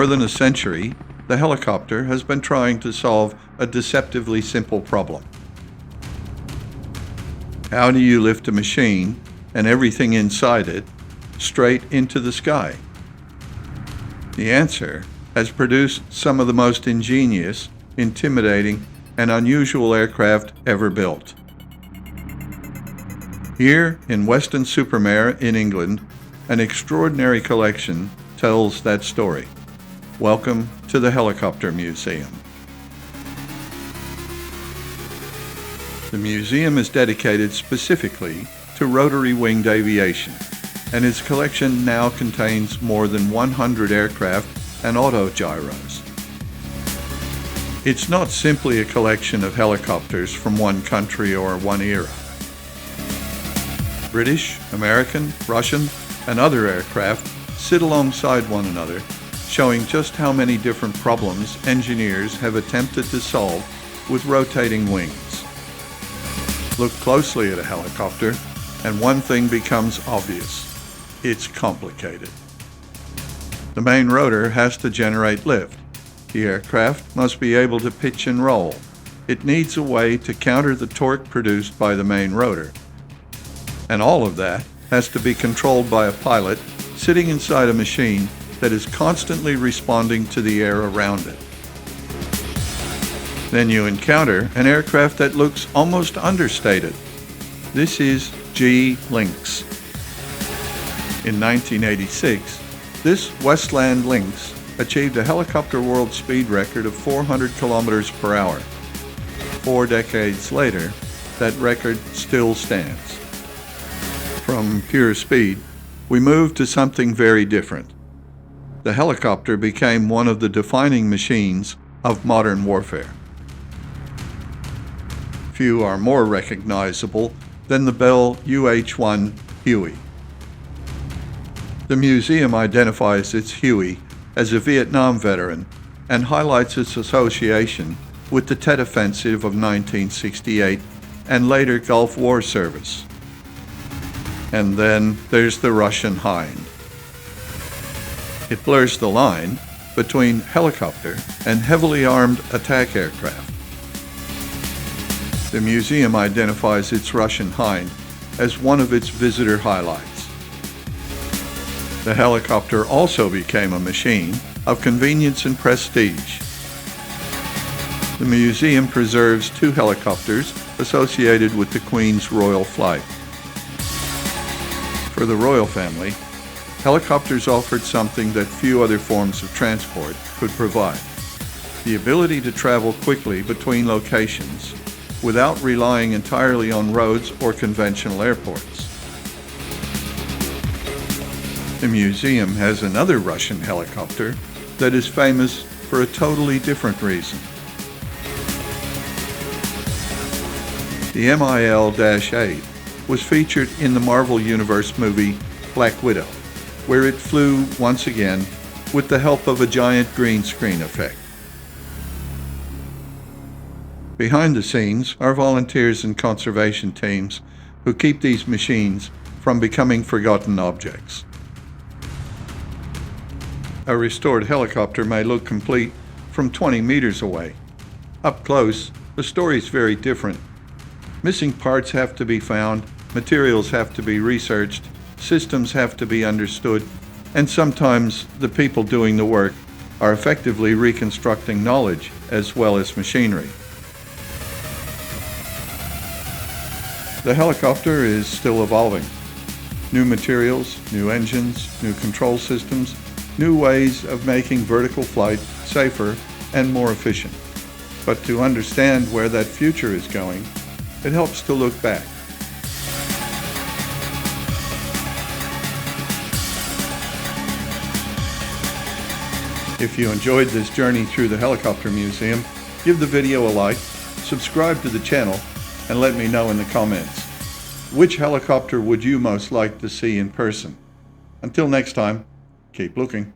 more than a century, the helicopter has been trying to solve a deceptively simple problem. How do you lift a machine and everything inside it straight into the sky? The answer has produced some of the most ingenious, intimidating, and unusual aircraft ever built. Here in Weston-super-Mare in England, an extraordinary collection tells that story. Welcome to the Helicopter Museum. The museum is dedicated specifically to rotary-winged aviation, and its collection now contains more than 100 aircraft and autogyros. It's not simply a collection of helicopters from one country or one era. British, American, Russian, and other aircraft sit alongside one another, showing just how many different problems engineers have attempted to solve with rotating wings. Look closely at a helicopter, and one thing becomes obvious. It's complicated. The main rotor has to generate lift. The aircraft must be able to pitch and roll. It needs a way to counter the torque produced by the main rotor. And all of that has to be controlled by a pilot sitting inside a machine that is constantly responding to the air around it. Then you encounter an aircraft that looks almost understated. This is G-LYNX. In 1986, this Westland Lynx achieved a helicopter world speed record of 400 kilometers per hour. 4 decades later, that record still stands. From pure speed, we moved to something very different. The helicopter became one of the defining machines of modern warfare. Few are more recognizable than the Bell UH-1 Huey. The museum identifies its Huey as a Vietnam veteran and highlights its association with the Tet Offensive of 1968 and later Gulf War service. And then there's the Russian Hind. It blurs the line between helicopter and heavily armed attack aircraft. The museum identifies its Russian Hind as one of its visitor highlights. The helicopter also became a machine of convenience and prestige. The museum preserves 2 helicopters associated with the Queen's royal flight. For the royal family, helicopters offered something that few other forms of transport could provide: the ability to travel quickly between locations without relying entirely on roads or conventional airports. The museum has another Russian helicopter that is famous for a totally different reason. The MIL-8 was featured in the Marvel Universe movie Black Widow, where it flew once again with the help of a giant green screen effect. Behind the scenes are volunteers and conservation teams who keep these machines from becoming forgotten objects. A restored helicopter may look complete from 20 meters away. Up close, the story is very different. Missing parts have to be found, materials have to be researched, systems have to be understood, and sometimes the people doing the work are effectively reconstructing knowledge as well as machinery. The helicopter is still evolving. New materials, new engines, new control systems, new ways of making vertical flight safer and more efficient. But to understand where that future is going, it helps to look back. If you enjoyed this journey through the Helicopter Museum, give the video a like, subscribe to the channel, and let me know in the comments. Which helicopter would you most like to see in person? Until next time, keep looking.